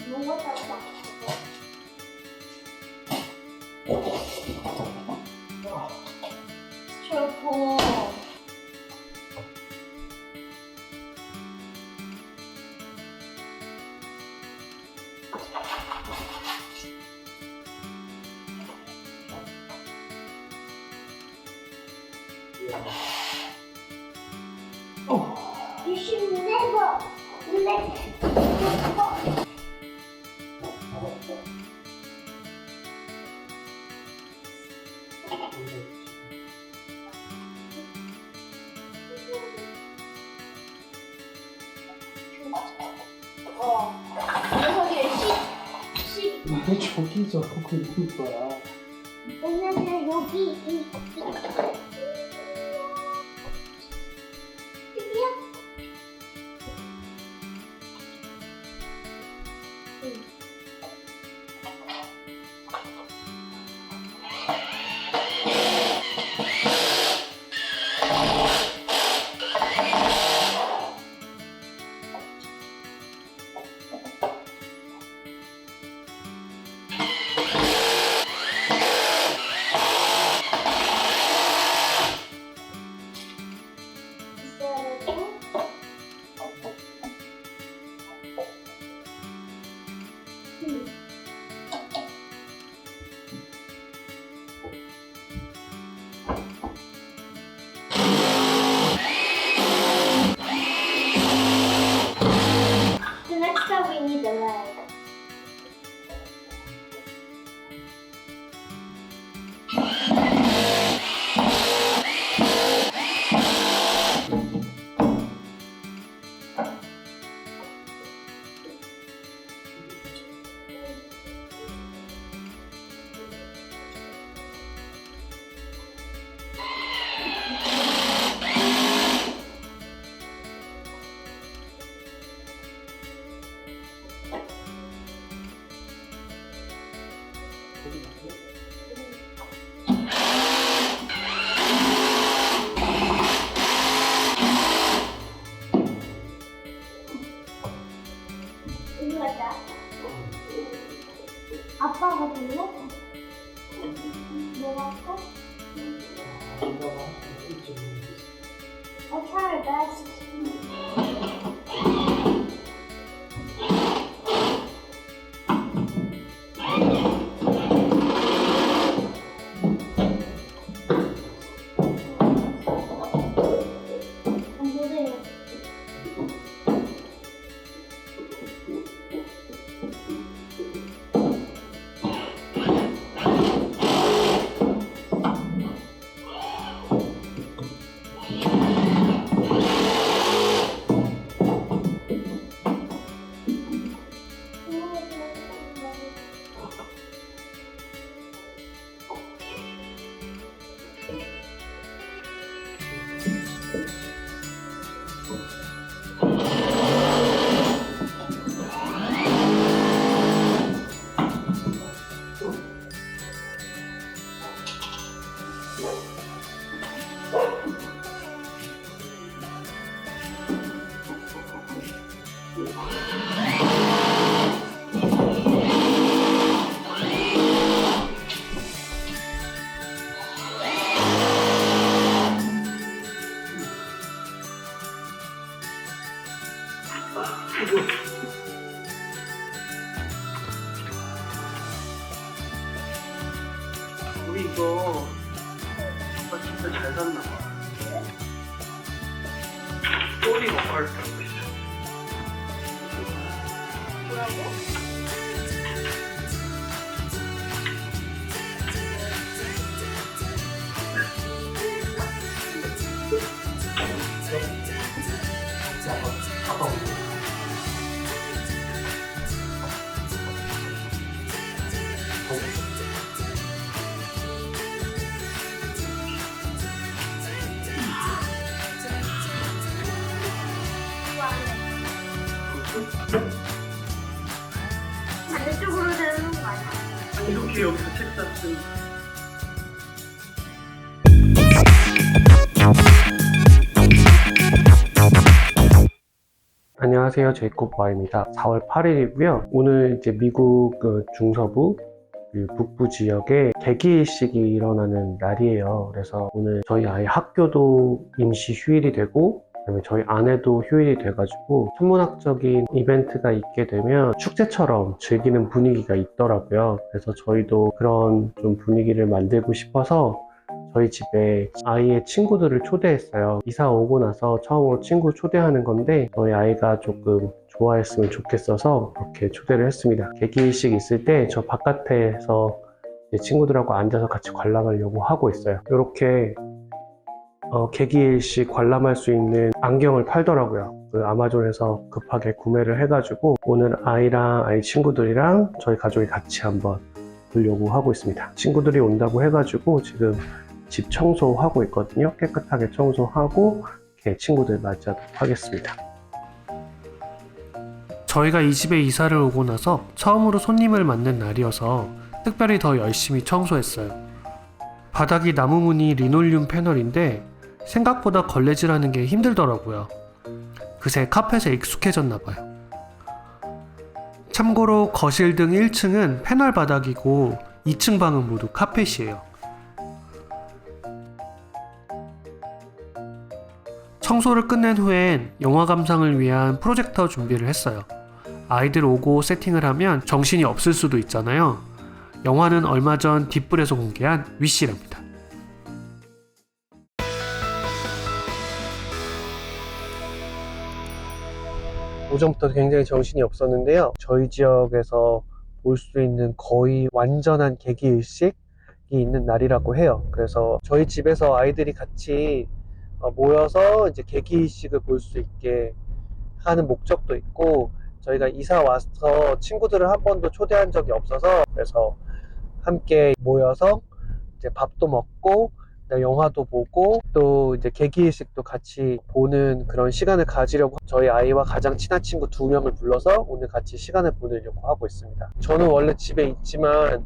먹었다고. 최고. You should never let go. 녀석이 왜 저기서 하고 있는 거야? 왜냐면 여기 여기야? 응. The next step we need the leg. 이거 같다. 아빠가 불러? 뭐가 할까? I'll try my best. 우리 이거 아빠 진짜 잘 샀나 봐. 꼬리 먹고 있어. 뭐라고? 반대쪽으로 되는 거 아니야? 이렇게 여기서 책 샀으니. 안녕하세요. 제이콥 바입니다. 4월 8일이고요. 오늘 이제 미국 중서부 북부 지역에 개기일식이 일어나는 날이에요. 그래서 오늘 저희 아이 학교도 임시 휴일이 되고 그다음에 저희 아내도 휴일이 돼가지고 천문학적인 이벤트가 있게 되면 축제처럼 즐기는 분위기가 있더라고요. 그래서 저희도 그런 좀 분위기를 만들고 싶어서 저희 집에 아이의 친구들을 초대했어요. 이사 오고 나서 처음으로 친구 초대하는 건데 저희 아이가 조금 좋아했으면 좋겠어서 그렇게 초대를 했습니다. 개기일식 있을 때 저 바깥에서 친구들하고 앉아서 같이 관람하려고 하고 있어요. 이렇게 개기일식 관람할 수 있는 안경을 팔더라고요. 그 아마존에서 급하게 구매를 해가지고 오늘 아이랑 아이 친구들이랑 저희 가족이 같이 한번 보려고 하고 있습니다. 친구들이 온다고 해가지고 지금 집 청소하고 있거든요. 깨끗하게 청소하고 이렇게 친구들 맞이하도록 하겠습니다. 저희가 이 집에 이사를 오고 나서 처음으로 손님을 맞는 날이어서 특별히 더 열심히 청소했어요. 바닥이 나무 무늬 리놀륨 패널인데 생각보다 걸레질하는 게 힘들더라고요. 그새 카펫에 익숙해졌나봐요. 참고로 거실 등 1층은 패널 바닥이고 2층 방은 모두 카펫이에요. 청소를 끝낸 후엔 영화 감상을 위한 프로젝터 준비를 했어요. 아이들 오고 세팅을 하면 정신이 없을 수도 있잖아요. 영화는 얼마 전 뒷불에서 공개한 위시랍니다. 오전부터 굉장히 정신이 없었는데요. 저희 지역에서 볼 수 있는 거의 완전한 개기일식이 있는 날이라고 해요. 그래서 저희 집에서 아이들이 같이 모여서 이제 개기일식을 볼 수 있게 하는 목적도 있고, 저희가 이사 와서 친구들을 한 번도 초대한 적이 없어서 그래서 함께 모여서 이제 밥도 먹고 영화도 보고 또 이제 개기일식도 같이 보는 그런 시간을 가지려고 저희 아이와 가장 친한 친구 2명을 불러서 오늘 같이 시간을 보내려고 하고 있습니다. 저는 원래 집에 있지만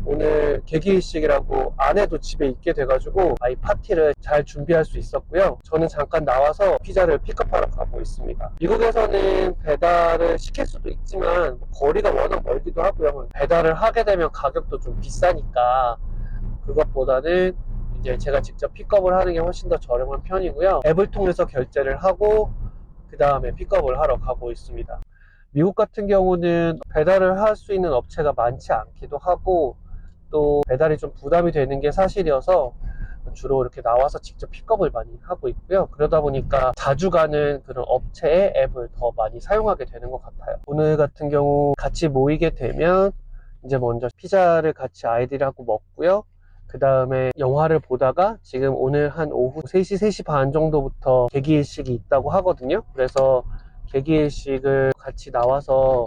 오늘 개기일식이라고 아내도 집에 있게 돼가지고 아이 파티를 잘 준비할 수 있었고요. 저는 잠깐 나와서 피자를 픽업하러 가고 있습니다. 미국에서는 배달을 시킬 수도 있지만 거리가 워낙 멀기도 하고요. 배달을 하게 되면 가격도 좀 비싸니까 그것보다는 이제 제가 직접 픽업을 하는 게 훨씬 더 저렴한 편이고요. 앱을 통해서 결제를 하고 그 다음에 픽업을 하러 가고 있습니다. 미국 같은 경우는 배달을 할 수 있는 업체가 많지 않기도 하고 또 배달이 좀 부담이 되는 게 사실이어서 주로 이렇게 나와서 직접 픽업을 많이 하고 있고요. 그러다 보니까 자주 가는 그런 업체의 앱을 더 많이 사용하게 되는 것 같아요. 오늘 같은 경우 같이 모이게 되면 이제 먼저 피자를 같이 아이들하고 먹고요. 그 다음에 영화를 보다가 지금 오늘 한 오후 3시, 3시 반 정도부터 개기일식이 있다고 하거든요. 그래서 개기일식을 같이 나와서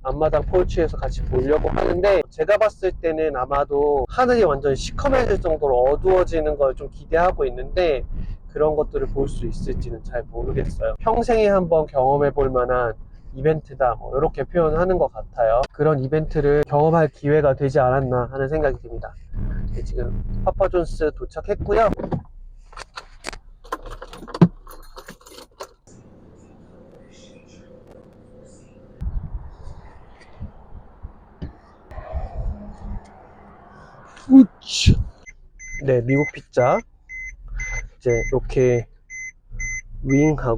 앞마당 포르치에서 같이 보려고 하는데 제가 봤을 때는 아마도 하늘이 완전 시커매질 정도로 어두워지는 걸 좀 기대하고 있는데 그런 것들을 볼 수 있을지는 잘 모르겠어요. 평생에 한번 경험해 볼 만한 이벤트다 이렇게 표현하는 것 같아요. 그런 이벤트를 경험할 기회가 되지 않았나 하는 생각이 듭니다. 지금 파파존스 도착했고요. 우치. 네, 미국 피자 이제 이렇게 윙하고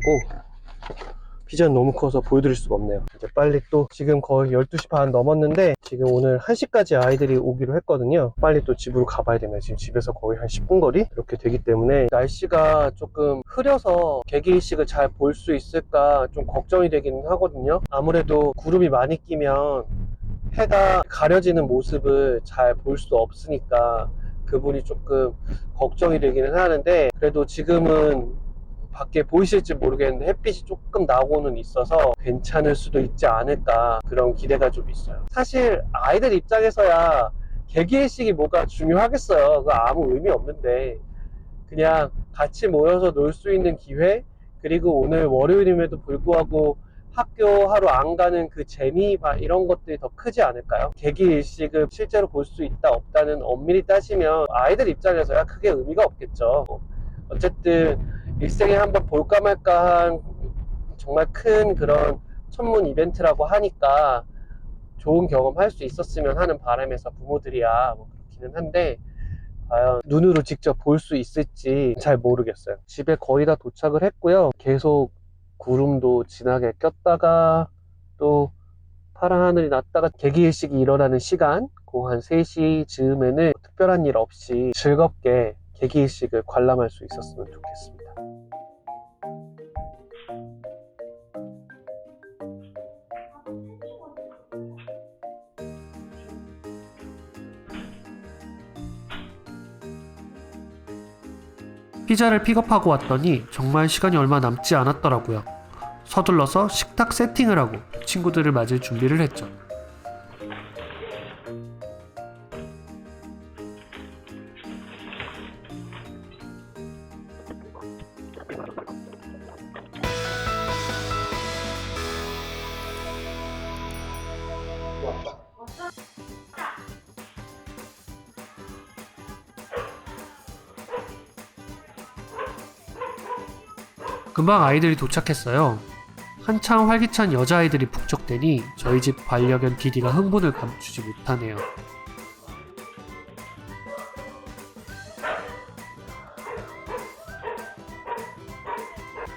피자는 너무 커서 보여드릴 수가 없네요. 이제 빨리 또 지금 거의 12시 반 넘었는데 지금 오늘 1시까지 아이들이 오기로 했거든요. 빨리 또 집으로 가봐야 되네요. 지금 집에서 거의 한 10분 거리 이렇게 되기 때문에 날씨가 조금 흐려서 개기일식을 잘 볼 수 있을까 좀 걱정이 되기는 하거든요. 아무래도 구름이 많이 끼면 해가 가려지는 모습을 잘 볼 수 없으니까 그분이 조금 걱정이 되기는 하는데 그래도 지금은 밖에 보이실지 모르겠는데 햇빛이 조금 나고는 있어서 괜찮을 수도 있지 않을까 그런 기대가 좀 있어요. 사실 아이들 입장에서야 개기일식이 뭐가 중요하겠어요. 그거 아무 의미 없는데 그냥 같이 모여서 놀 수 있는 기회, 그리고 오늘 월요일임에도 불구하고 학교 하루 안 가는 그 재미 이런 것들이 더 크지 않을까요? 개기일식을 실제로 볼 수 있다 없다는 엄밀히 따지면 아이들 입장에서야 크게 의미가 없겠죠. 어쨌든 일생에 한번 볼까 말까 한 정말 큰 그런 천문 이벤트라고 하니까 좋은 경험 할 수 있었으면 하는 바람에서 부모들이야 뭐 그렇기는 한데, 과연 눈으로 직접 볼 수 있을지 잘 모르겠어요. 집에 거의 다 도착을 했고요. 계속 구름도 진하게 꼈다가 또 파란 하늘이 났다가 개기일식이 일어나는 시간, 그 한 3시 즈음에는 특별한 일 없이 즐겁게 개기일식을 관람할 수 있었으면 좋겠습니다. 피자를 픽업하고 왔더니 정말 시간이 얼마 남지 않았더라고요. 서둘러서 식탁 세팅을 하고 친구들을 맞을 준비를 했죠. 금방 아이들이 도착했어요. 한참 활기찬 여자아이들이 북적대니 저희 집 반려견 디디가 흥분을 감추지 못하네요.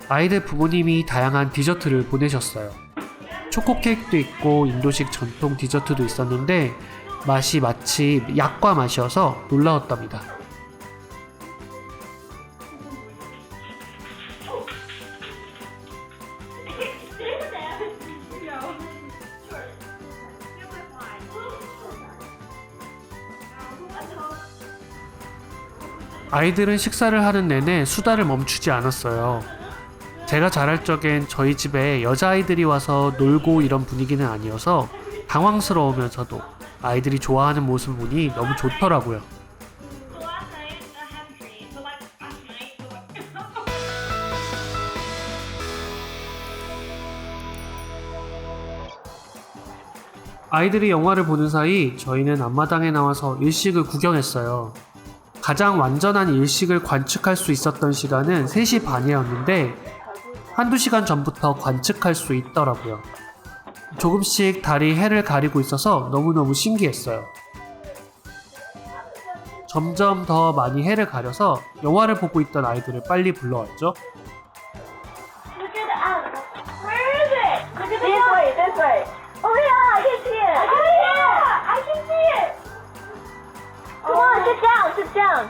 아이들 부모님이 다양한 디저트를 보내셨어요. 초코 케이크도 있고 인도식 전통 디저트도 있었는데 맛이 마치 약과 맛이어서 놀라웠답니다. 아이들은 식사를 하는 내내 수다를 멈추지 않았어요. 제가 자랄 적엔 저희 집에 여자아이들이 와서 놀고 이런 분위기는 아니어서 당황스러우면서도 아이들이 좋아하는 모습을 보니 너무 좋더라고요. 아이들이 영화를 보는 사이 저희는 앞마당에 나와서 일식을 구경했어요. 가장 완전한 일식을 관측할 수 있었던 시간은 3시 반이었는데 한두 시간 전부터 관측할 수 있더라고요. 조금씩 달이 해를 가리고 있어서 너무너무 신기했어요. 점점 더 많이 해를 가려서 영화를 보고 있던 아이들을 빨리 불러왔죠. Look at the Where is it? Look at this way, this way. Oh yeah, I can see it. Oh yeah, I can see it. Come on, sit down, sit down.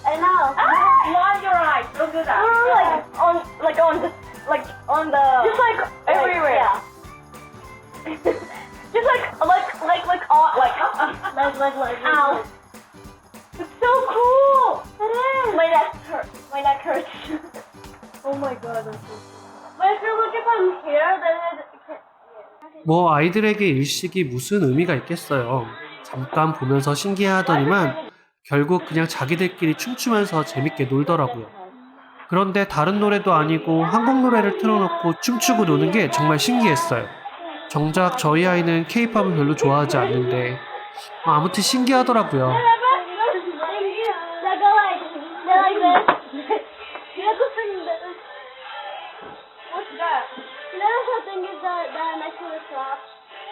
I know. Close your eyes. Don't do that. Like on the. Just like everywhere. Yeah. Just like Ow. It's so cool. It is. My neck hurts. My neck hurts. Oh my god, that's so cool. But if you look at from here, then it can't. 뭐 아이들에게 일식이 무슨 의미가 있겠어요. 잠깐 보면서 신기해하더니만 결국 그냥 자기들끼리 춤추면서 재밌게 놀더라고요. 그런데 다른 노래도 아니고 한국 노래를 틀어놓고 춤추고 노는 게 정말 신기했어요. 정작 저희 아이는 K-팝을 별로 좋아하지 않는데 아무튼 신기하더라고요. They go like this. You have to sing this. What's that? You know the thing is that next to the shop?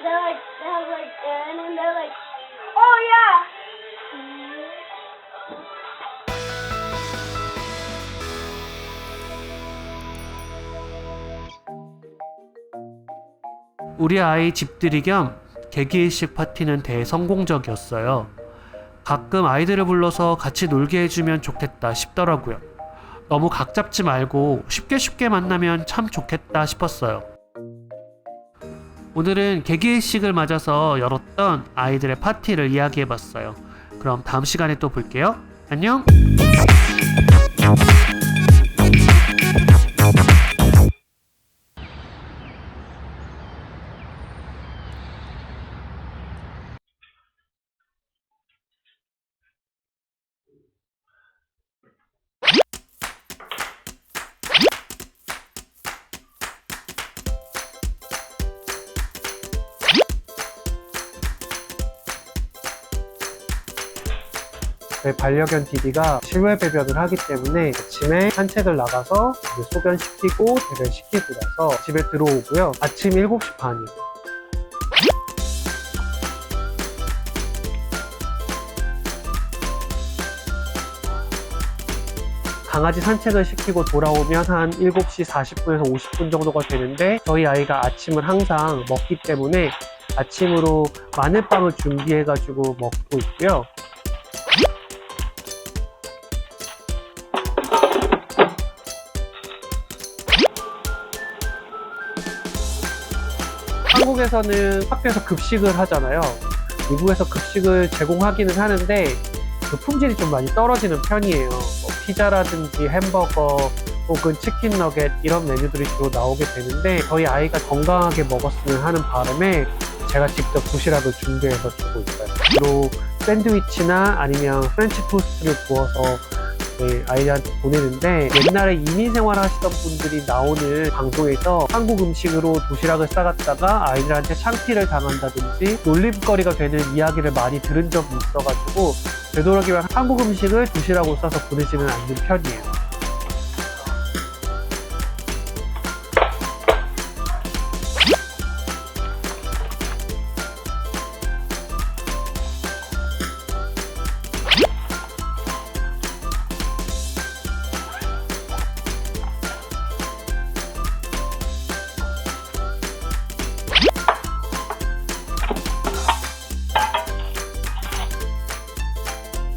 They have like air in and they're like, Oh yeah. 우리 아이 집들이 겸 개기일식 파티는 대성공적이었어요. 가끔 아이들을 불러서 같이 놀게 해주면 좋겠다 싶더라고요. 너무 각 잡지 말고 쉽게 만나면 참 좋겠다 싶었어요. 오늘은 개기일식을 맞아서 열었던 아이들의 파티를 이야기해봤어요. 그럼 다음 시간에 또 볼게요. 안녕! 저희 반려견 디디가 실외 배변을 하기 때문에 아침에 산책을 나가서 이제 소변시키고 배변시키고 나서 집에 들어오고요. 아침 7시 반이요. 강아지 산책을 시키고 돌아오면 한 7시 40분에서 50분 정도가 되는데 저희 아이가 아침을 항상 먹기 때문에 아침으로 마늘빵을 준비해가지고 먹고 있고요. 한국에서는 학교에서 급식을 하잖아요. 미국에서 급식을 제공하기는 하는데 그 품질이 좀 많이 떨어지는 편이에요. 뭐 피자라든지 햄버거 혹은 치킨 너겟 이런 메뉴들이 주로 나오게 되는데 저희 아이가 건강하게 먹었으면 하는 바람에 제가 직접 도시락을 준비해서 주고 있어요. 주로 샌드위치나 아니면 프렌치 토스트를 구워서 저희 아이한테 보내는데 옛날에 이민 생활 하시던 분들이 나오는 방송에서 한국 음식으로 도시락을 싸갔다가 아이들한테 창피를 당한다든지 놀림거리가 되는 이야기를 많이 들은 적이 있어가지고 되도록이면 한국 음식을 도시락으로 싸서 보내지는 않는 편이에요.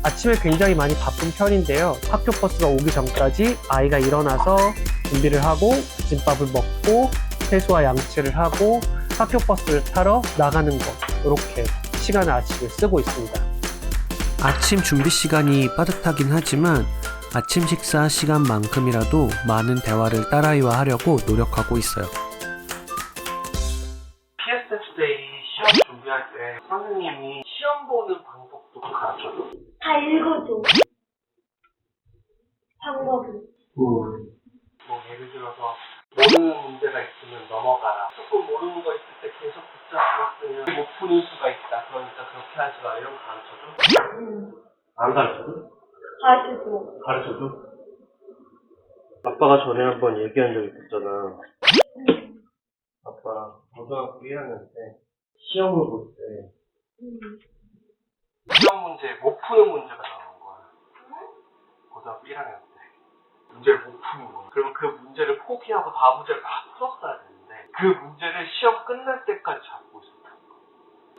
아침에 굉장히 많이 바쁜 편인데요. 학교 버스가 오기 전까지 아이가 일어나서 준비를 하고 김밥을 먹고 세수와 양치를 하고 학교 버스를 타러 나가는 것, 이렇게 시간을 아침에 쓰고 있습니다. 아침 준비 시간이 빠듯하긴 하지만 아침 식사 시간만큼이라도 많은 대화를 딸아이와 하려고 노력하고 있어요. PSTJ 시험 준비할 때 선생님이 시험 보는 방법도 가르쳐줘? 다 읽어줘. 방법을. 뭐 예를 들어서 모르는 문제가 있으면 넘어가라. 조금 모르는 거 있을 때 계속 붙잡고 있으면 못 푸는 수가 있다. 그러니까 그렇게 하지 마. 이런 거 가르쳐줘? 안 가르쳐줘? 가르쳐줘. 가르쳐줘? 아빠가 전에 한번 얘기한 적이 있었잖아. 아빠 고등학교 1학년 때 시험을 볼 때 시험 문제 못 푸는 문제가 나오는 거야. 고등학교 1학년 때 문제를 못 푸는 거야. 그러면 그 문제를 포기하고 다음 문제를 다 풀었어야 되는데 그 문제를 시험 끝날 때까지 잡고 있었다는 거야.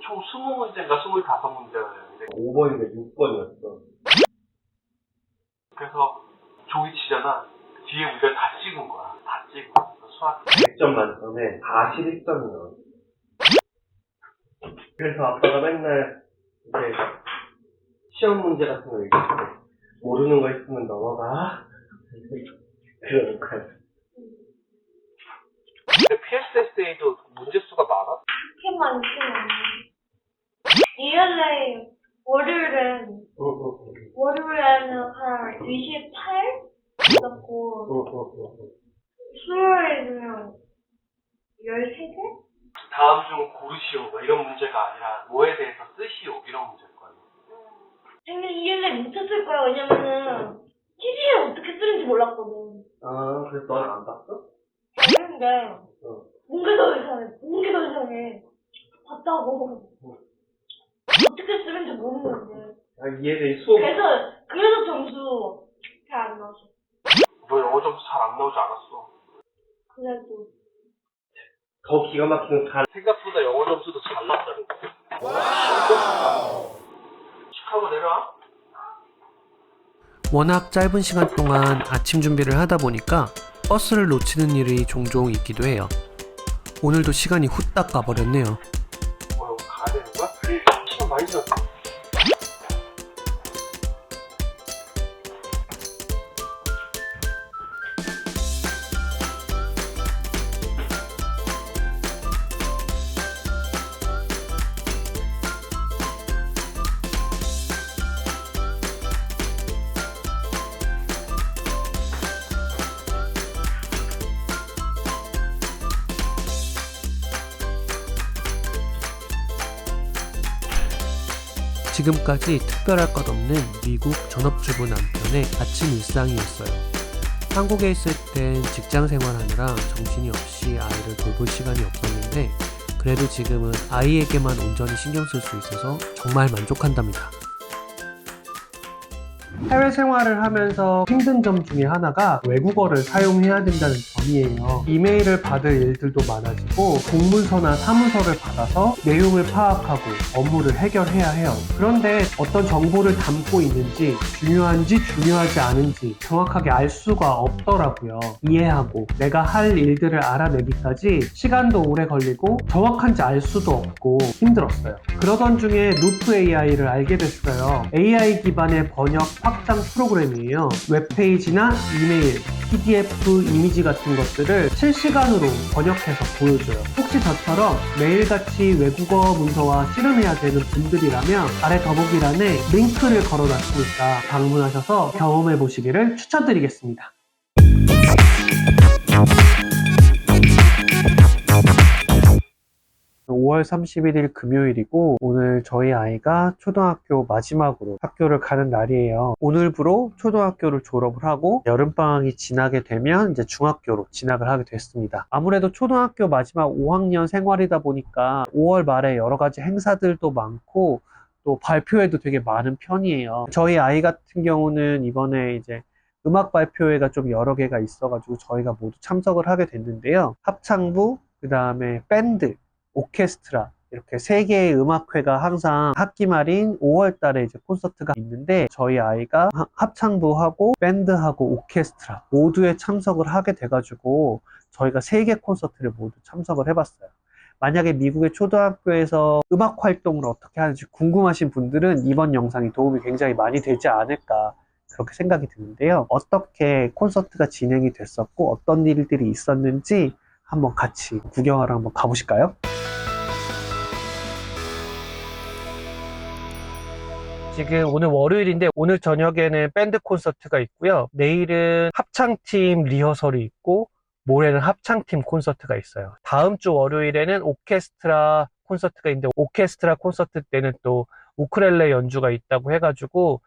총 20문제인가 25문제가 되는데 5번인가 6번이었어. 그래서 종이 치잖아. 뒤에 문제를 다 찍은 거야. 다 찍고 수학 100점 만점에 41점이 나왔어. 그래서 아빠가 맨날 이제 시험 문제 같은 거 얘기할 때 모르는 거 있으면 넘어가. 그러는 거야. 근데 PSSA도 문제 수가 많아? 그렇게 많진 않아. 일요일에 월요일에는 한 28? 있었고 수요일에는 13개? 다음 중 고르시오 뭐 이런 문제가 아니라 뭐에 대해서 쓰시오 이런 문제일 거야. 근데 일요일에 못했을 거야. 왜냐면은 TV에 어떻게 쓰는지 몰랐거든. 아 그래서 너는 안 봤어? 봤는데 뭔가 더 이상해. 봤다고 어떻게 쓰는지 모르는데. 아 얘들 수업 그래서 점수 잘 안 나왔어. 너 영어 점수 잘 안 나오지 않았어. 그래도 더 기가 막히는 생각보다 영어 점수도 잘 나왔다는 거야. 시카고 내려와. 워낙 짧은 시간 동안 아침 준비를 하다 보니까 버스를 놓치는 일이 종종 있기도 해요. 오늘도 시간이 후딱 가버렸네요. 뭐 가야 되는 거야? 시간 많이 지났어. 지금까지 특별할 것 없는 미국 전업주부 남편의 아침 일상이었어요. 한국에 있을 땐 직장 생활하느라 정신이 없이 아이를 돌볼 시간이 없었는데 그래도 지금은 아이에게만 온전히 신경 쓸 수 있어서 정말 만족한답니다. 해외 생활을 하면서 힘든 점 중에 하나가 외국어를 사용해야 된다는 점이에요. 이메일을 받을 일들도 많아지고 공문서나 사무서를 받아서 내용을 파악하고 업무를 해결해야 해요. 그런데 어떤 정보를 담고 있는지 중요한지 중요하지 않은지 정확하게 알 수가 없더라고요. 이해하고 내가 할 일들을 알아내기까지 시간도 오래 걸리고 정확한지 알 수도 없고 힘들었어요. 그러던 중에 노트 AI를 알게 됐어요. AI 기반의 번역 확장 프로그램이에요. 웹페이지나 이메일, PDF, 이미지 같은 것들을 실시간으로 번역해서 보여줘요. 혹시 저처럼 매일같이 외국어 문서와 씨름해야 되는 분들이라면 아래 더보기란에 링크를 걸어놨으니까 방문하셔서 경험해 보시기를 추천드리겠습니다. 5월 31일 금요일이고 오늘 저희 아이가 초등학교 마지막으로 학교를 가는 날이에요. 오늘부로 초등학교를 졸업을 하고 여름방학이 지나게 되면 이제 중학교로 진학을 하게 됐습니다. 아무래도 초등학교 마지막 5학년 생활이다 보니까 5월 말에 여러 가지 행사들도 많고 또 발표회도 되게 많은 편이에요. 저희 아이 같은 경우는 이번에 이제 음악 발표회가 좀 여러 개가 있어가지고 저희가 모두 참석을 하게 됐는데요. 합창부, 그 다음에 밴드, 오케스트라 이렇게 3개의 음악회가 항상 학기 말인 5월 달에 이제 콘서트가 있는데 저희 아이가 합창부하고 밴드하고 오케스트라 모두에 참석을 하게 돼가지고 저희가 3개 콘서트를 모두 참석을 해봤어요. 만약에 미국의 초등학교에서 음악 활동을 어떻게 하는지 궁금하신 분들은 이번 영상이 도움이 굉장히 많이 되지 않을까 그렇게 생각이 드는데요. 어떻게 콘서트가 진행이 됐었고 어떤 일들이 있었는지 한번 같이 구경하러 한번 가보실까요? 지금 오늘 월요일인데 오늘 저녁에는 밴드 콘서트가 있고요. 내일은 합창팀 리허설이 있고 모레는 합창팀 콘서트가 있어요. 다음 주 월요일에는 오케스트라 콘서트가 있는데 오케스트라 콘서트 때는 또 우쿨렐레 연주가 있다고 해가지고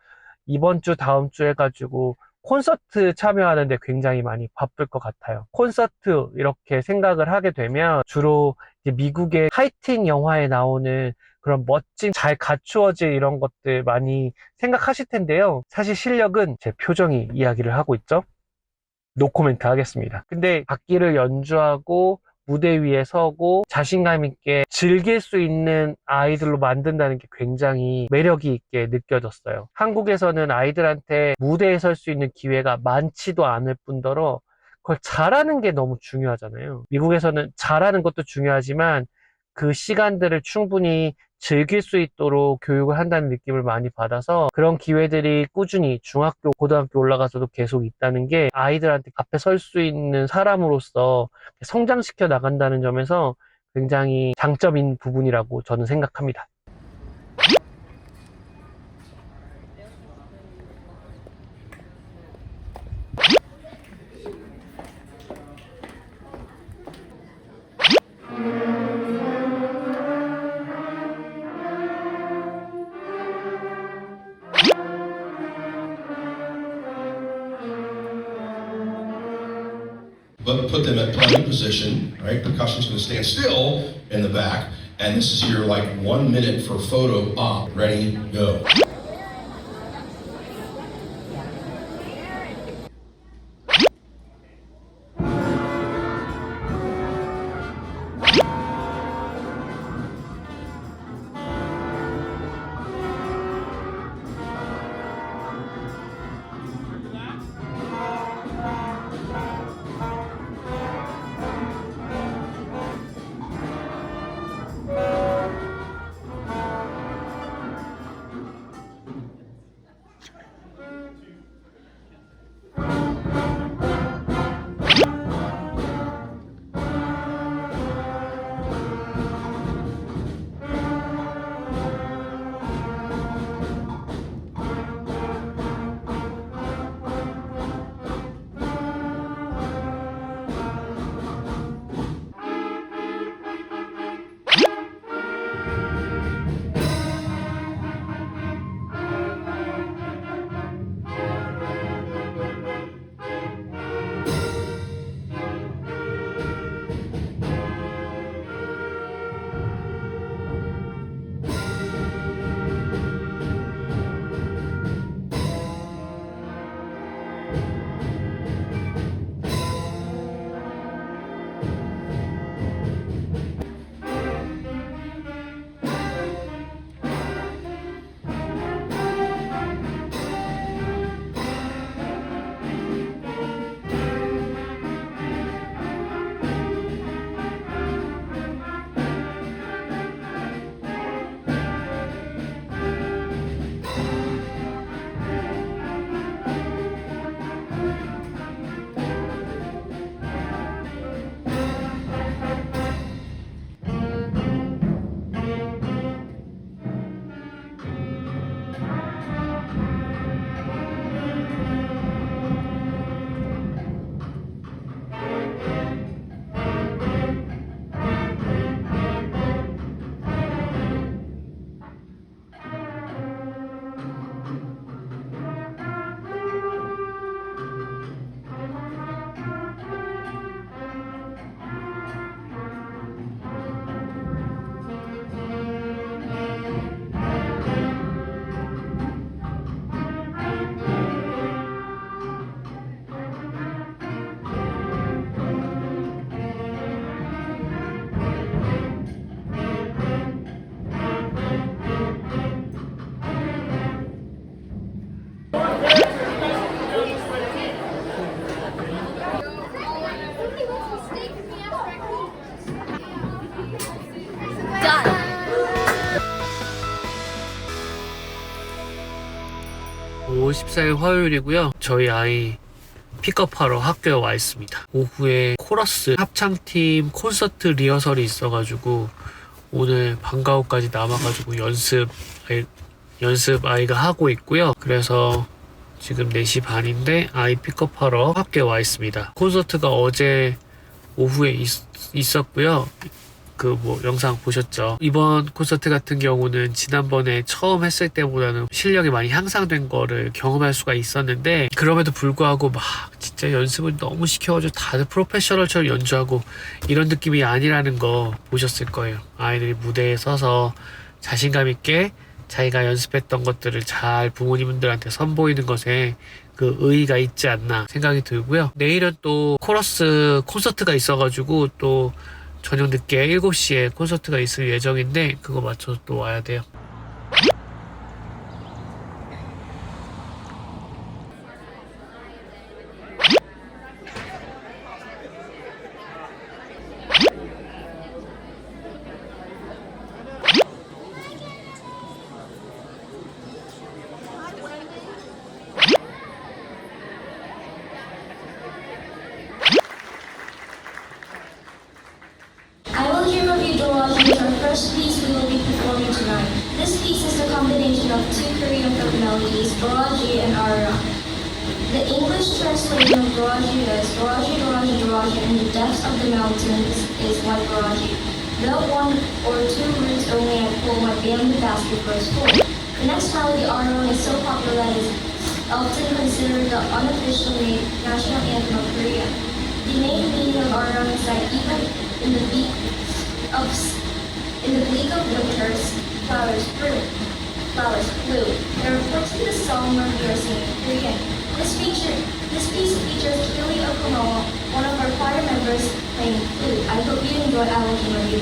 이번 주 다음 주 해가지고 콘서트 참여하는데 굉장히 많이 바쁠 것 같아요. 콘서트 이렇게 생각을 하게 되면 주로 이제 미국의 파이팅 영화에 나오는 그런 멋진 잘 갖추어진 이런 것들 많이 생각하실 텐데요. 사실 실력은 제 표정이 이야기를 하고 있죠. 노코멘트 하겠습니다. 근데 악기를 연주하고 무대 위에 서고 자신감 있게 즐길 수 있는 아이들로 만든다는 게 굉장히 매력이 있게 느껴졌어요. 한국에서는 아이들한테 무대에 설 수 있는 기회가 많지도 않을 뿐더러 그걸 잘하는 게 너무 중요하잖아요. 미국에서는 잘하는 것도 중요하지만 그 시간들을 충분히 즐길 수 있도록 교육을 한다는 느낌을 많이 받아서 그런 기회들이 꾸준히 중학교, 고등학교 올라가서도 계속 있다는 게 아이들한테 앞에 설 수 있는 사람으로서 성장시켜 나간다는 점에서 굉장히 장점인 부분이라고 저는 생각합니다. But put them at playing position, right? Percussion's going to stand still in the back, and this is your like 1 minute for photo op. Ready, go. 5월 14일 화요일이고요. 저희 아이 픽업하러 학교에 와 있습니다. 오후에 코러스 합창팀 콘서트 리허설이 있어가지고 오늘 방과 후까지 남아가지고 연습 아이가 하고 있고요. 그래서 지금 4시 반인데 아이 픽업하러 학교에 와 있습니다. 콘서트가 어제 오후에 있었고요. 영상 보셨죠? 이번 콘서트 같은 경우는 지난번에 처음 했을 때보다는 실력이 많이 향상된 거를 경험할 수가 있었는데, 그럼에도 불구하고 막 진짜 연습을 너무 시켜가지고 다들 프로페셔널처럼 연주하고 이런 느낌이 아니라는 거 보셨을 거예요. 아이들이 무대에 서서 자신감 있게 자기가 연습했던 것들을 잘 부모님들한테 선보이는 것에 그 의의가 있지 않나 생각이 들고요. 내일은 또 코러스 콘서트가 있어가지고 또 저녁 늦게 7시에 콘서트가 있을 예정인데 그거 맞춰서 또 와야 돼요. I Will Dream of You, Doraji is our first piece we will be performing tonight. This piece is a combination of two Korean folk melodies, Doraji and Ara. The English translation of Doraji is Doraji, Doraji, Doraji, in the depths of the mountains is like Doraji. The one or two roots only I pull might be on the basket for a school. The next melody, Ara, is so popular that it is often considered the unofficial national anthem of Korea. The main meaning of Ara is that even in the bleak of winters, flowers bloom. They reflect to the song where we are singing Korean. This piece features Kili Okunoa, one of our choir members, playing flute. I hope you enjoy I Will Dream of You.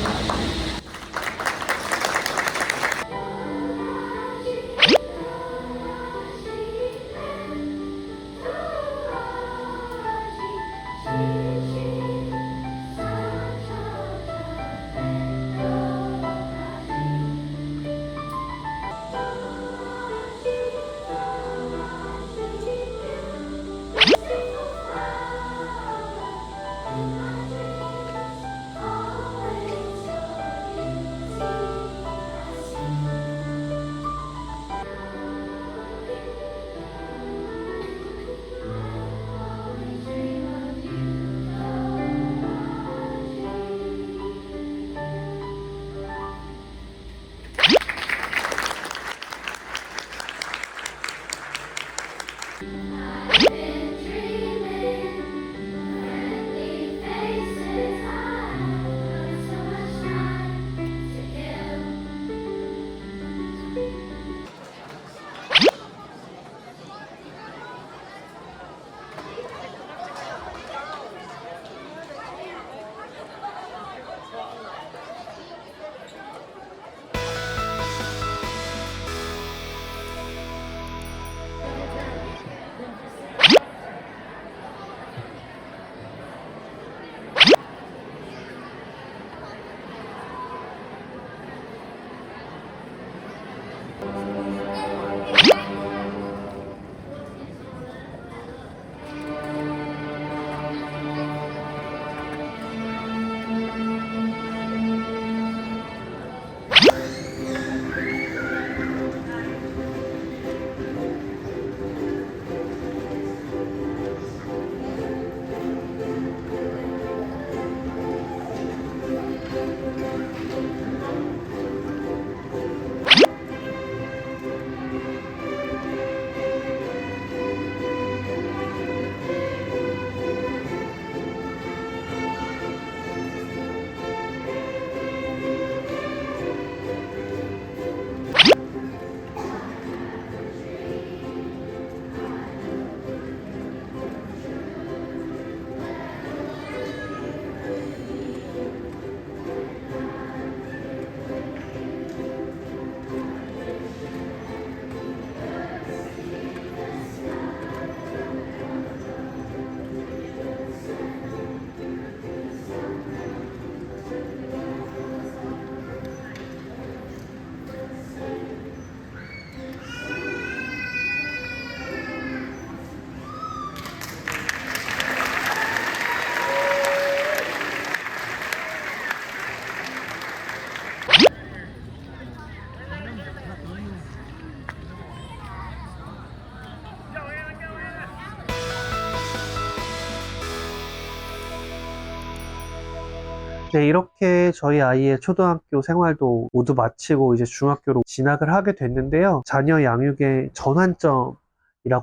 네, 이렇게 저희 아이의 초등학교 생활도 모두 마치고 이제 중학교로 진학을 하게 됐는데요. 자녀 양육의 전환점이라고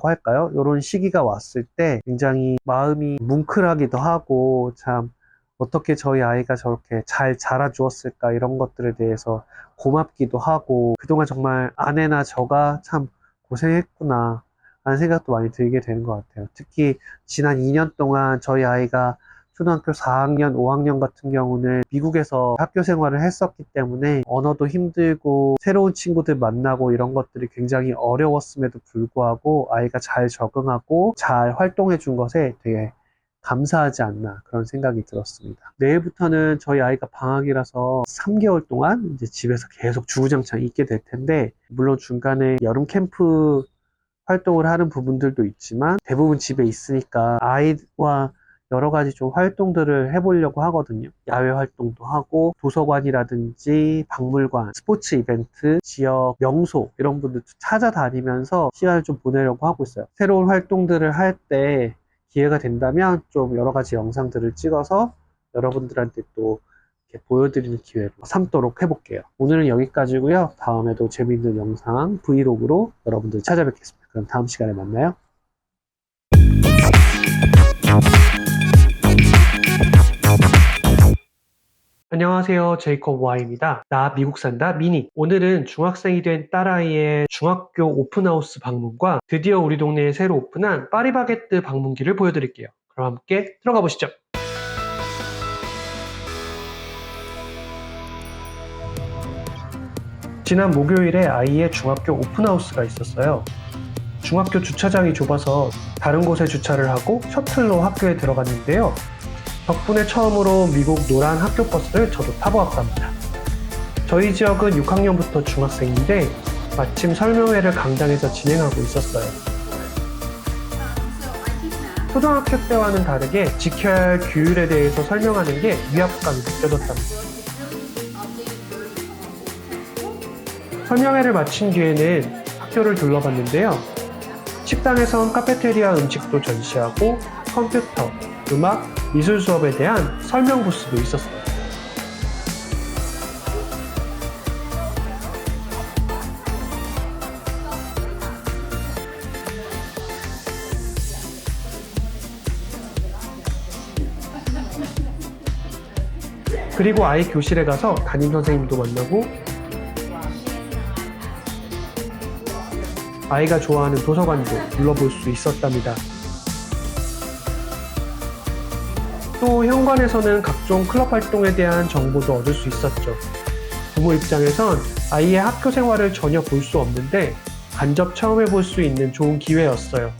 할까요? 이런 시기가 왔을 때 굉장히 마음이 뭉클하기도 하고, 참 어떻게 저희 아이가 저렇게 잘 자라주었을까, 이런 것들에 대해서 고맙기도 하고, 그동안 정말 아내나 저가 참 고생했구나 라는 생각도 많이 들게 되는 것 같아요. 특히 지난 2년 동안 저희 아이가 초등학교 4학년, 5학년 같은 경우는 미국에서 학교 생활을 했었기 때문에 언어도 힘들고 새로운 친구들 만나고 이런 것들이 굉장히 어려웠음에도 불구하고 아이가 잘 적응하고 잘 활동해 준 것에 되게 감사하지 않나, 그런 생각이 들었습니다. 내일부터는 저희 아이가 방학이라서 3개월 동안 이제 집에서 계속 주구장창 있게 될 텐데, 물론 중간에 여름 캠프 활동을 하는 부분들도 있지만 대부분 집에 있으니까 아이와 여러 가지 좀 활동들을 해보려고 하거든요. 야외 활동도 하고 도서관이라든지 박물관, 스포츠 이벤트, 지역 명소 이런 분들 찾아다니면서 시간을 좀 보내려고 하고 있어요. 새로운 활동들을 할 때 기회가 된다면 좀 여러 가지 영상들을 찍어서 여러분들한테 또 이렇게 보여드리는 기회로 삼도록 해볼게요. 오늘은 여기까지고요. 다음에도 재미있는 영상 브이로그로 여러분들 찾아뵙겠습니다. 그럼 다음 시간에 만나요. 안녕하세요. 제이콥 Y입니다. 나 미국 산다 미니. 오늘은 중학생이 된 딸아이의 중학교 오픈하우스 방문과 드디어 우리 동네에 새로 오픈한 파리바게뜨 방문기를 보여드릴게요. 그럼 함께 들어가 보시죠. 지난 목요일에 아이의 중학교 오픈하우스가 있었어요. 중학교 주차장이 좁아서 다른 곳에 주차를 하고 셔틀로 학교에 들어갔는데요. 덕분에 처음으로 미국 노란 학교 버스를 저도 타보았답니다. 저희 지역은 6학년부터 중학생인데 마침 설명회를 강당에서 진행하고 있었어요. 초등학교 때와는 다르게 지켜야 할 규율에 대해서 설명하는 게 위압감이 느껴졌답니다. 설명회를 마친 뒤에는 학교를 둘러봤는데요. 식당에선 카페테리아 음식도 전시하고 컴퓨터, 음악, 미술 수업에 대한 설명 부스도 있었어요. 그리고 아이 교실에 가서 담임 선생님도 만나고 아이가 좋아하는 도서관도 둘러볼 수 있었답니다. 또 현관에서는 각종 클럽 활동에 대한 정보도 얻을 수 있었죠. 부모 입장에선 아이의 학교 생활을 전혀 볼 수 없는데 간접 체험해 볼 수 있는 좋은 기회였어요.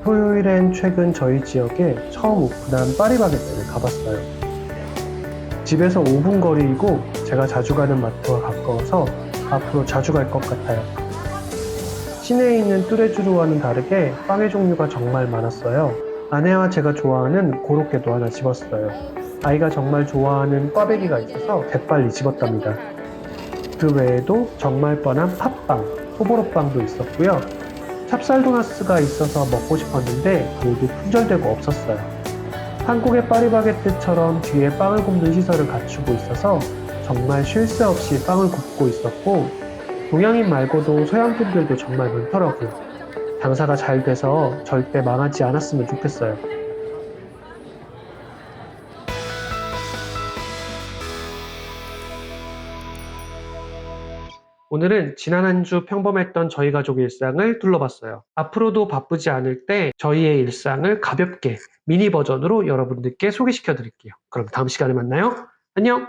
토요일엔 최근 저희 지역에 처음 오픈한 파리바게뜨를 가봤어요. 집에서 5분 거리이고 제가 자주 가는 마트와 가까워서 앞으로 자주 갈 것 같아요. 시내에 있는 뚜레쥬르와는 다르게 빵의 종류가 정말 많았어요. 아내와 제가 좋아하는 고로케도 하나 집었어요. 아이가 정말 좋아하는 꽈배기가 있어서 재빨리 집었답니다. 그 외에도 정말 뻔한 팥빵, 소보로빵도 있었고요. 찹쌀도나스가 있어서 먹고 싶었는데 모두 품절되고 없었어요. 한국의 파리바게뜨처럼 뒤에 빵을 굽는 시설을 갖추고 있어서 정말 쉴 새 없이 빵을 굽고 있었고, 동양인 말고도 서양분들도 정말 많더라고요. 장사가 잘 돼서 절대 망하지 않았으면 좋겠어요. 오늘은 지난 한 주 평범했던 저희 가족 일상을 둘러봤어요. 앞으로도 바쁘지 않을 때 저희의 일상을 가볍게 미니 버전으로 여러분들께 소개시켜 드릴게요. 그럼 다음 시간에 만나요. 안녕!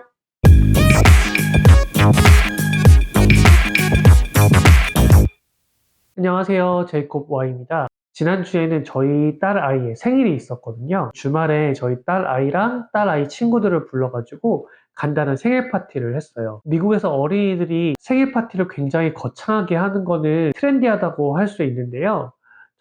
안녕하세요. 제이콥 Y입니다. 지난주에는 저희 딸 아이의 생일이 있었거든요. 주말에 저희 딸 아이랑 딸 아이 친구들을 불러가지고 간단한 생일 파티를 했어요. 미국에서 어린이들이 생일 파티를 굉장히 거창하게 하는 거는 트렌디하다고 할 수 있는데요.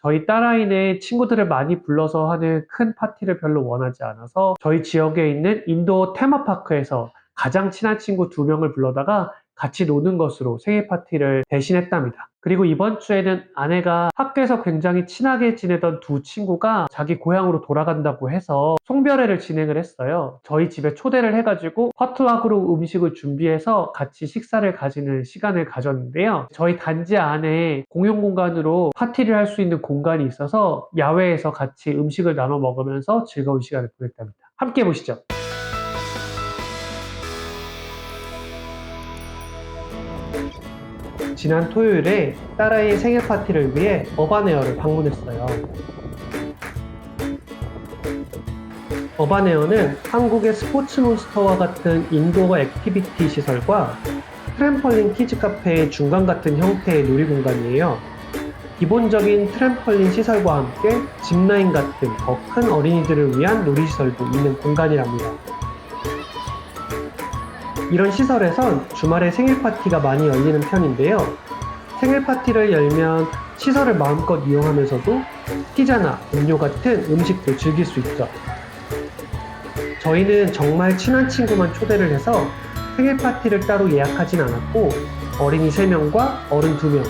저희 딸아이는 친구들을 많이 불러서 하는 큰 파티를 별로 원하지 않아서 저희 지역에 있는 인도어 테마파크에서 가장 친한 친구 2명을 불러다가 같이 노는 것으로 생일 파티를 대신했답니다. 그리고 이번 주에는 아내가 학교에서 굉장히 친하게 지내던 두 친구가 자기 고향으로 돌아간다고 해서 송별회를 진행을 했어요. 저희 집에 초대를 해가지고 퍼틀락으로 음식을 준비해서 같이 식사를 가지는 시간을 가졌는데요. 저희 단지 안에 공용 공간으로 파티를 할 수 있는 공간이 있어서 야외에서 같이 음식을 나눠 먹으면서 즐거운 시간을 보냈답니다. 함께 보시죠. 지난 토요일에 딸아이의 생일 파티를 위해 어반에어를 방문했어요. 어반에어는 한국의 스포츠몬스터와 같은 인도어 액티비티 시설과 트램펄린 키즈 카페의 중간 같은 형태의 놀이공간이에요. 기본적인 트램펄린 시설과 함께 짚라인 같은 더 큰 어린이들을 위한 놀이시설도 있는 공간이랍니다. 이런 시설에선 주말에 생일 파티가 많이 열리는 편인데요. 생일 파티를 열면 시설을 마음껏 이용하면서도 피자나 음료 같은 음식도 즐길 수 있죠. 저희는 정말 친한 친구만 초대를 해서 생일 파티를 따로 예약하진 않았고 어린이 3명과 어른 2명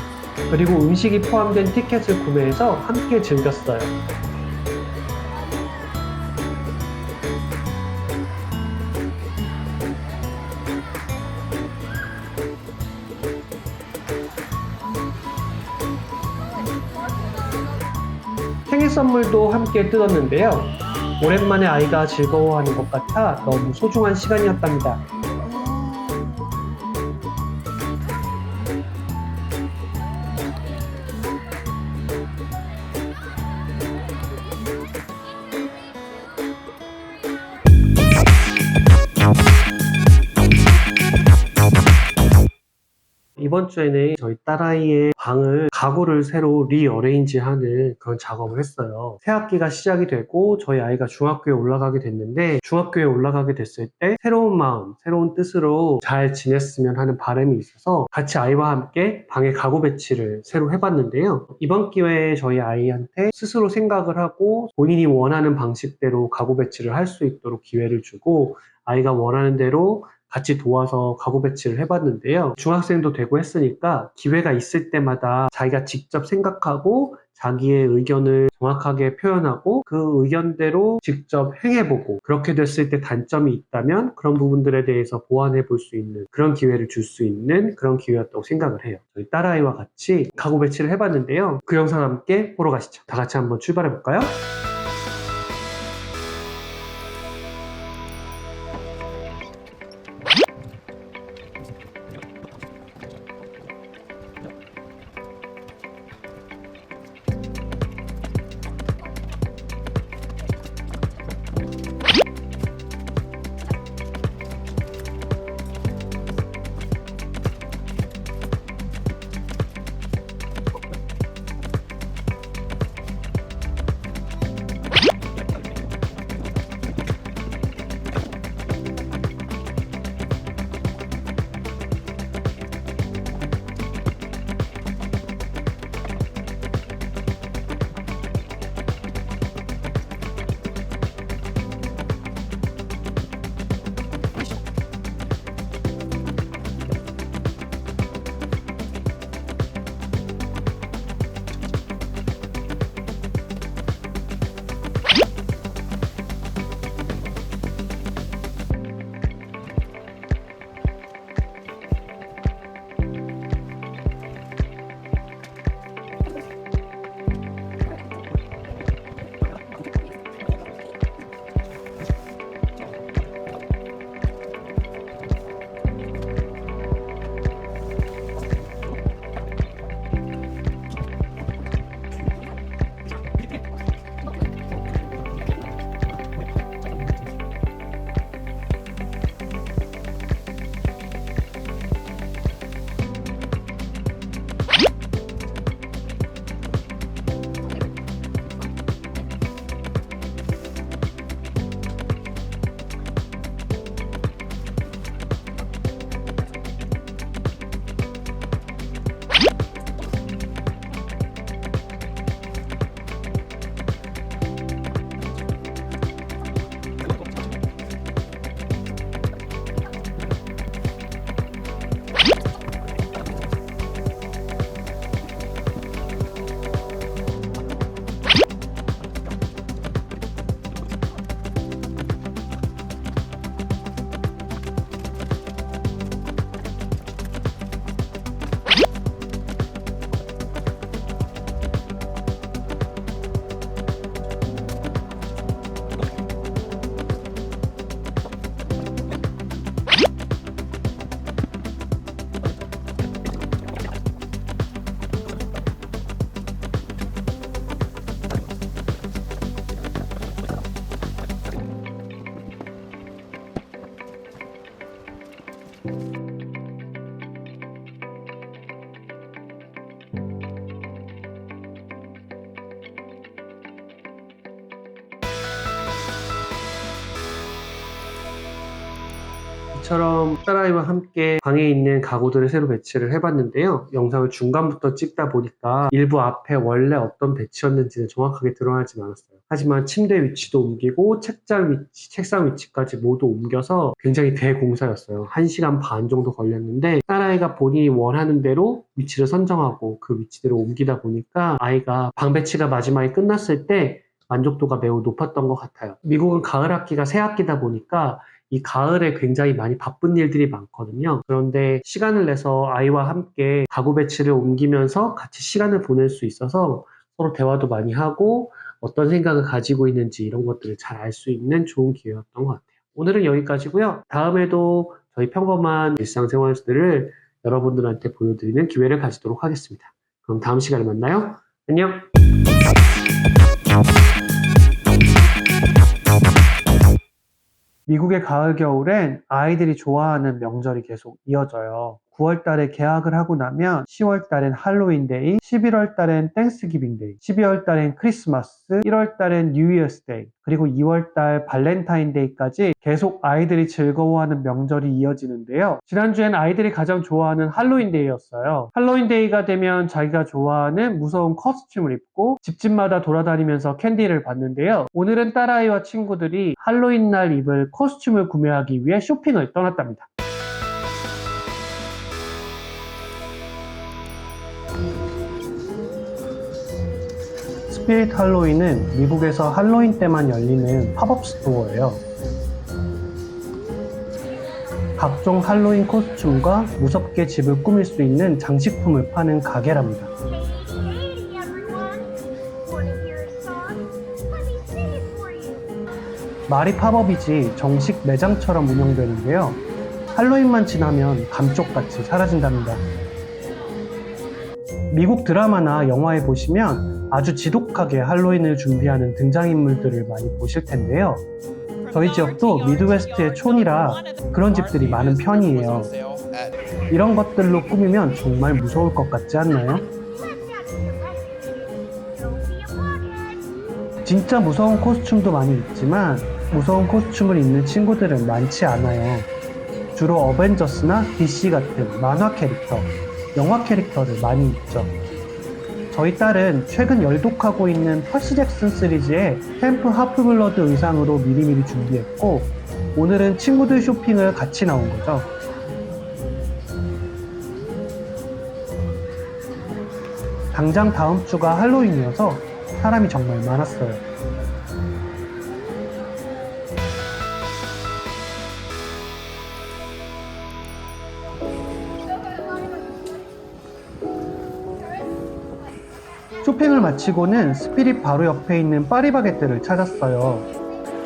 그리고 음식이 포함된 티켓을 구매해서 함께 즐겼어요. 생일 선물도 함께 뜯었는데요. 오랜만에 아이가 즐거워하는 것 같아 너무 소중한 시간이었답니다. 이번 주에는 저희 딸아이의 방을 가구를 새로 리어레인지하는 그런 작업을 했어요. 새 학기가 시작이 되고 저희 아이가 중학교에 올라가게 됐는데 중학교에 올라가게 됐을 때 새로운 마음, 새로운 뜻으로 잘 지냈으면 하는 바람이 있어서 같이 아이와 함께 방에 가구 배치를 새로 해봤는데요. 이번 기회에 저희 아이한테 스스로 생각을 하고 본인이 원하는 방식대로 가구 배치를 할 수 있도록 기회를 주고 아이가 원하는 대로 같이 도와서 가구 배치를 해봤는데요. 중학생도 되고 했으니까 기회가 있을 때마다 자기가 직접 생각하고 자기의 의견을 정확하게 표현하고 그 의견대로 직접 행해보고 그렇게 됐을 때 단점이 있다면 그런 부분들에 대해서 보완해 볼 수 있는 그런 기회를 줄 수 있는 그런 기회였다고 생각을 해요. 저희 딸아이와 같이 가구 배치를 해봤는데요. 그 영상 함께 보러 가시죠. 다 같이 한번 출발해 볼까요? 이처럼 딸아이와 함께 방에 있는 가구들을 새로 배치를 해봤는데요. 영상을 중간부터 찍다 보니까 일부 앞에 원래 어떤 배치였는지는 정확하게 드러나지 않았어요. 하지만 침대 위치도 옮기고 책상 위치까지 모두 옮겨서 굉장히 대공사였어요. 1시간 반 정도 걸렸는데 딸아이가 본인이 원하는 대로 위치를 선정하고 그 위치대로 옮기다 보니까 아이가 방 배치가 마지막에 끝났을 때 만족도가 매우 높았던 것 같아요. 미국은 가을 학기가 새 학기다 보니까 이 가을에 굉장히 많이 바쁜 일들이 많거든요. 그런데 시간을 내서 아이와 함께 가구 배치를 옮기면서 같이 시간을 보낼 수 있어서 서로 대화도 많이 하고 어떤 생각을 가지고 있는지 이런 것들을 잘 알 수 있는 좋은 기회였던 것 같아요. 오늘은 여기까지고요. 다음에도 저희 평범한 일상생활들을 여러분들한테 보여드리는 기회를 가지도록 하겠습니다. 그럼 다음 시간에 만나요. 안녕! 미국의 가을 겨울엔 아이들이 좋아하는 명절이 계속 이어져요. 9월 달에 개학을 하고 나면 10월 달엔 할로윈 데이, 11월 달엔 땡스기빙 데이, 12월 달엔 크리스마스, 1월 달엔 뉴 이어스 데이, 그리고 2월 달 발렌타인 데이까지 계속 아이들이 즐거워하는 명절이 이어지는데요. 지난주엔 아이들이 가장 좋아하는 할로윈 데이였어요. 할로윈 데이가 되면 자기가 좋아하는 무서운 코스튬을 입고 집집마다 돌아다니면서 캔디를 받는데요. 오늘은 딸아이와 친구들이 할로윈 날 입을 코스튬을 구매하기 위해 쇼핑을 떠났답니다. 스피릿 할로윈은 미국에서 할로윈 때만 열리는 팝업 스토어예요. 각종 할로윈 코스튬과 무섭게 집을 꾸밀 수 있는 장식품을 파는 가게랍니다. 말이 팝업이지 정식 매장처럼 운영되는데요. 할로윈만 지나면 감쪽같이 사라진답니다. 미국 드라마나 영화에 보시면 아주 지독하게 할로윈을 준비하는 등장인물들을 많이 보실 텐데요. 저희 지역도 미드웨스트의 촌이라 그런 집들이 많은 편이에요. 이런 것들로 꾸미면 정말 무서울 것 같지 않나요? 진짜 무서운 코스튬도 많이 있지만 무서운 코스튬을 입는 친구들은 많지 않아요. 주로 어벤져스나 DC 같은 만화 캐릭터, 영화 캐릭터를 많이 입죠. 저희 딸은 최근 열독하고 있는 퍼시 잭슨 시리즈의 캠프 하프블러드 의상으로 미리미리 준비했고 오늘은 친구들 쇼핑을 같이 나온 거죠. 당장 다음 주가 할로윈이어서 사람이 정말 많았어요. 쇼핑을 마치고는 스피릿 바로 옆에 있는 파리바게뜨를 찾았어요.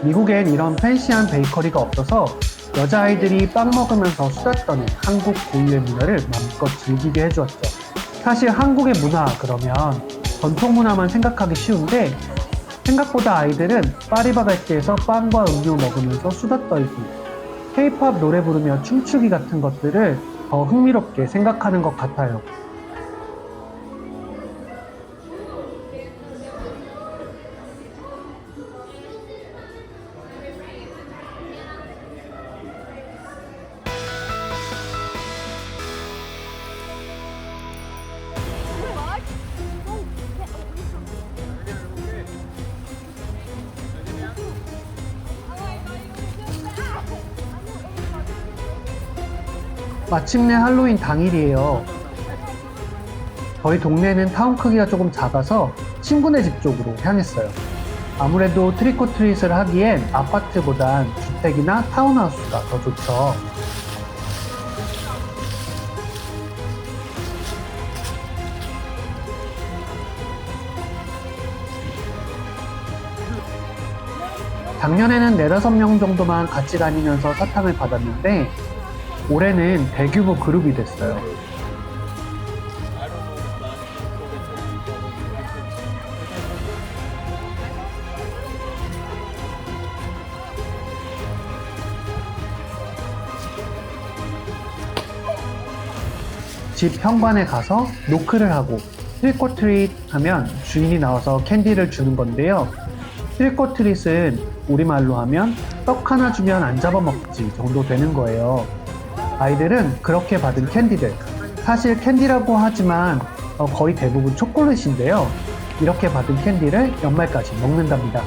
미국엔 이런 팬시한 베이커리가 없어서 여자아이들이 빵 먹으면서 수다 떠는 한국 고유의 문화를 마음껏 즐기게 해주었죠. 사실 한국의 문화 그러면 전통 문화만 생각하기 쉬운데 생각보다 아이들은 파리바게뜨에서 빵과 음료 먹으면서 수다 떨기, K-팝 노래 부르며 춤추기 같은 것들을 더 흥미롭게 생각하는 것 같아요. 마침내 할로윈 당일이에요. 저희 동네는 타운 크기가 조금 작아서 친구네 집 쪽으로 향했어요. 아무래도 트릭오트릿을 하기엔 아파트보단 주택이나 타운하우스가 더 좋죠. 작년에는 4-5명 정도만 같이 다니면서 사탕을 받았는데 올해는 대규모 그룹이 됐어요. 집 현관에 가서 노크를 하고 트릭 오 트릿 하면 주인이 나와서 캔디를 주는 건데요. 트릭 오 트릿은 우리말로 하면 떡 하나 주면 안 잡아먹지 정도 되는 거예요. 아이들은 그렇게 받은 캔디들, 사실 캔디라고 하지만 거의 대부분 초콜릿인데요. 이렇게 받은 캔디를 연말까지 먹는답니다.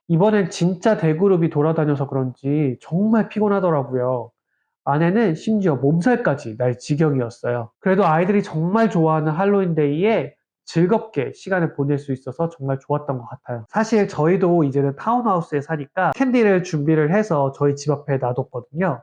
이번엔 진짜 대그룹이 돌아다녀서 그런지 정말 피곤하더라고요. 아내는 심지어 몸살까지 날 지경이었어요. 그래도 아이들이 정말 좋아하는 할로윈데이에 즐겁게 시간을 보낼 수 있어서 정말 좋았던 것 같아요. 사실 저희도 이제는 타운하우스에 사니까 캔디를 준비를 해서 저희 집 앞에 놔뒀거든요.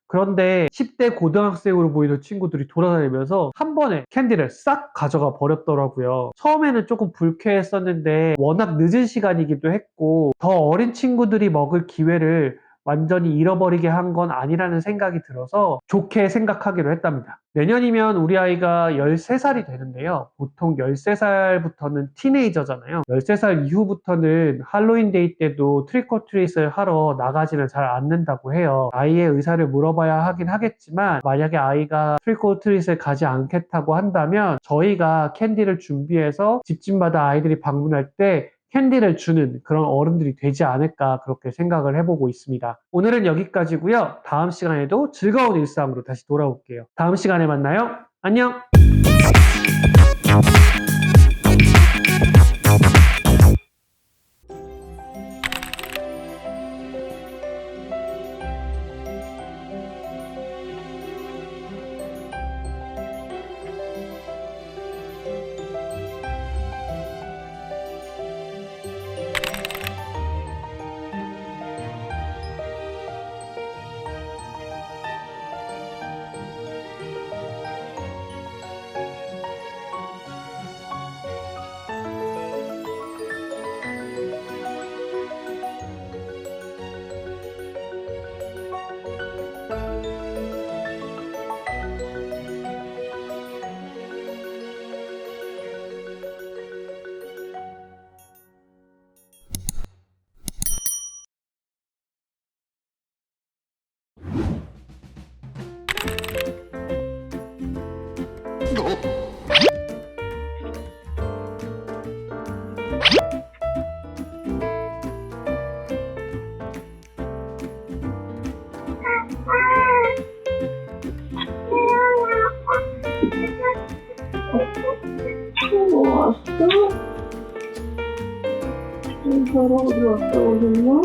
그런데 10대 고등학생으로 보이는 친구들이 돌아다니면서 한 번에 캔디를 싹 가져가 버렸더라고요. 처음에는 조금 불쾌했었는데 워낙 늦은 시간이기도 했고 더 어린 친구들이 먹을 기회를 완전히 잃어버리게 한 건 아니라는 생각이 들어서 좋게 생각하기로 했답니다. 내년이면 우리 아이가 13살이 되는데요. 보통 13살부터는 티네이저잖아요. 13살 이후부터는 할로윈데이 때도 트릭 오 트릿을 하러 나가지는 잘 않는다고 해요. 아이의 의사를 물어봐야 하긴 하겠지만 만약에 아이가 트릭 오 트릿을 가지 않겠다고 한다면 저희가 캔디를 준비해서 집집마다 아이들이 방문할 때 캔디를 주는 그런 어른들이 되지 않을까 그렇게 생각을 해보고 있습니다. 오늘은 여기까지고요. 다음 시간에도 즐거운 일상으로 다시 돌아올게요. 다음 시간에 만나요. 안녕! 왔어? 저러고 왔거든요?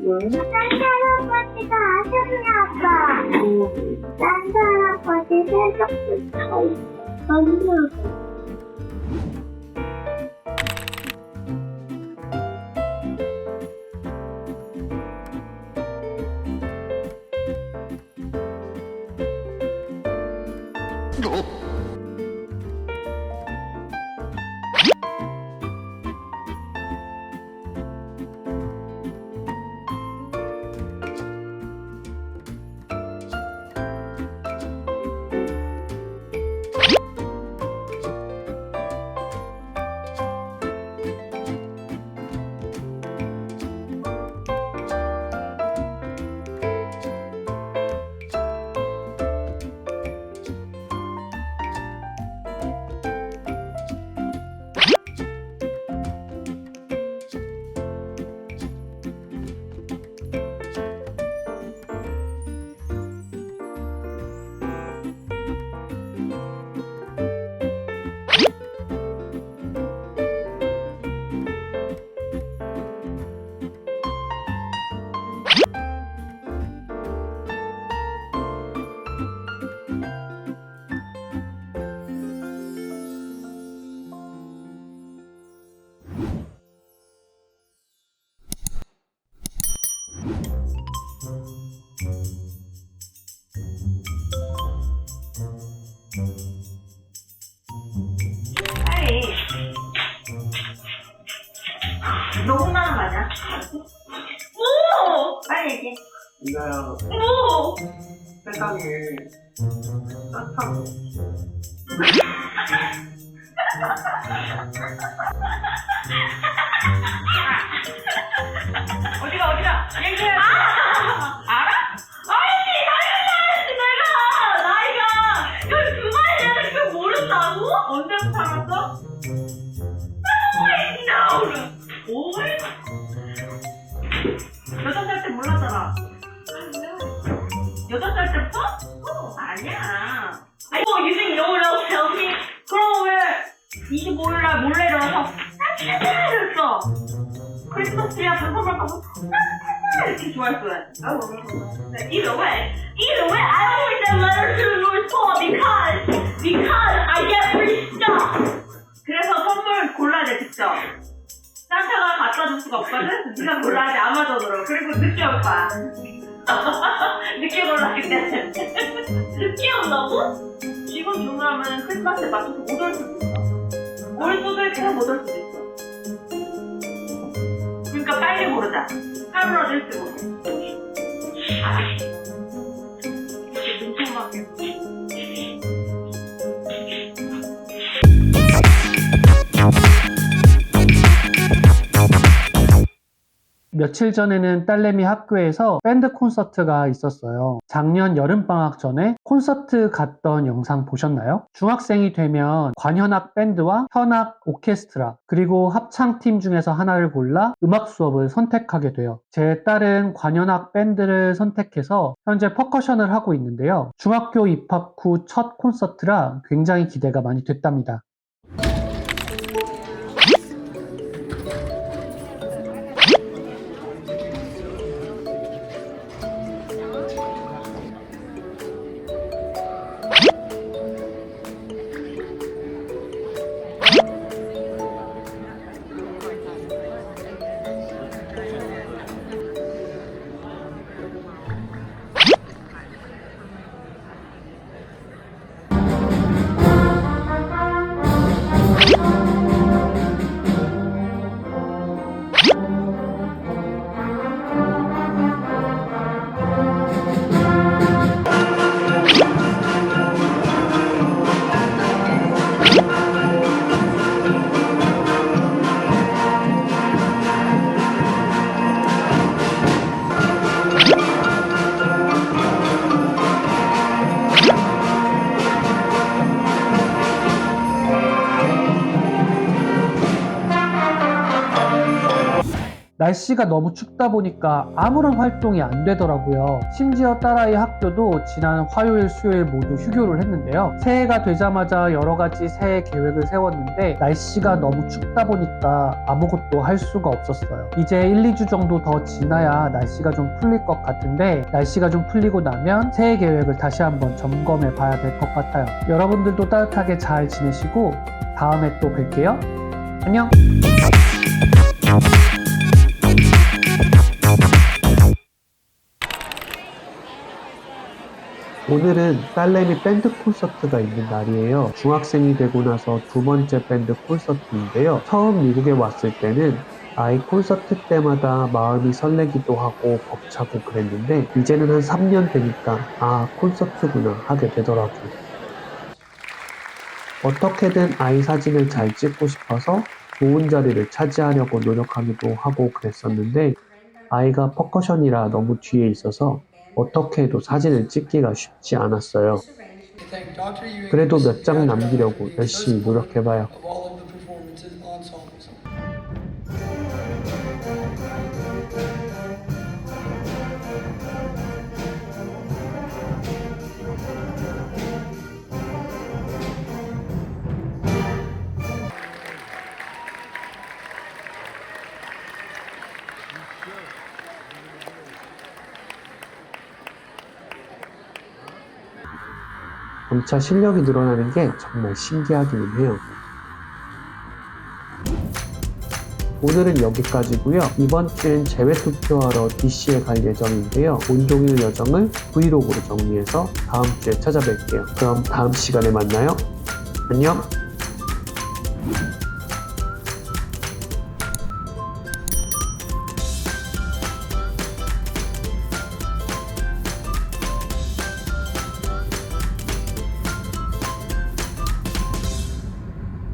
산타 할아버지가 아셨나 봐. 산타 할아버지 새벽부터 있었나 세상에. 따뜻한. 어디가? 얘기해. 알아? 아니, 당연히 나이가. 그 주말에 내가 그거 모른다고? 언제부터 알았어? 오이? 8살 때 몰랐잖아. 8살 때부터? 아니야. 아니, you think no one else tells me? 그럼 왜 25일날 몰래 일어나서 했어? 크리스마스야 반성할 거고 이렇게 좋아했어. Either way, I always send letters to the North Pole because I get free stuff. 그래서 선물 골라야 돼, 직접. 산타가 갖다 줄 수가 없거든? 네가 골라야 돼, 아마존으로. 그리고 늦게 올 거야. 늦게 골랐기 때문에. 늦게 온다고? 지금 주문하면 크리스마스에 맞춰서 못 올 수도 있어. 올 수도 있고 못 올 수도 있어. 그러니까 빨리 고르자. 하루라도 일찍 오게. 이렇게 눈통하게. 며칠 전에는 딸내미 학교에서 밴드 콘서트가 있었어요. 작년 여름방학 전에 콘서트 갔던 영상 보셨나요? 중학생이 되면 관현악 밴드와 현악 오케스트라 그리고 합창팀 중에서 하나를 골라 음악 수업을 선택하게 돼요. 제 딸은 관현악 밴드를 선택해서 현재 퍼커션을 하고 있는데요. 중학교 입학 후 첫 콘서트라 굉장히 기대가 많이 됐답니다. 날씨가 너무 춥다 보니까 아무런 활동이 안 되더라고요. 심지어 딸아이 학교도 지난 화요일, 수요일 모두 휴교를 했는데요. 새해가 되자마자 여러 가지 새해 계획을 세웠는데 날씨가 너무 춥다 보니까 아무것도 할 수가 없었어요. 이제 1, 2주 정도 더 지나야 날씨가 좀 풀릴 것 같은데 날씨가 좀 풀리고 나면 새해 계획을 다시 한번 점검해 봐야 될 것 같아요. 여러분들도 따뜻하게 잘 지내시고 다음에 또 뵐게요. 안녕! 오늘은 딸내미 밴드 콘서트가 있는 날이에요. 중학생이 되고 나서 두 번째 밴드 콘서트인데요. 처음 미국에 왔을 때는 아이 콘서트 때마다 마음이 설레기도 하고 벅차고 그랬는데 이제는 한 3년 되니까 아 콘서트구나 하게 되더라고요. 어떻게든 아이 사진을 잘 찍고 싶어서 좋은 자리를 차지하려고 노력하기도 하고 그랬었는데 아이가 퍼커션이라 너무 뒤에 있어서 어떻게 해도 사진을 찍기가 쉽지 않았어요. 그래도 몇 장 남기려고 열심히 노력해봐요. 점차 실력이 늘어나는 게 정말 신기하기는 해요. 오늘은 여기까지고요. 이번 주엔 제외 투표하러 DC에 갈 예정인데요. 온종일 여정을 브이로그로 정리해서 다음 주에 찾아뵐게요. 그럼 다음 시간에 만나요. 안녕!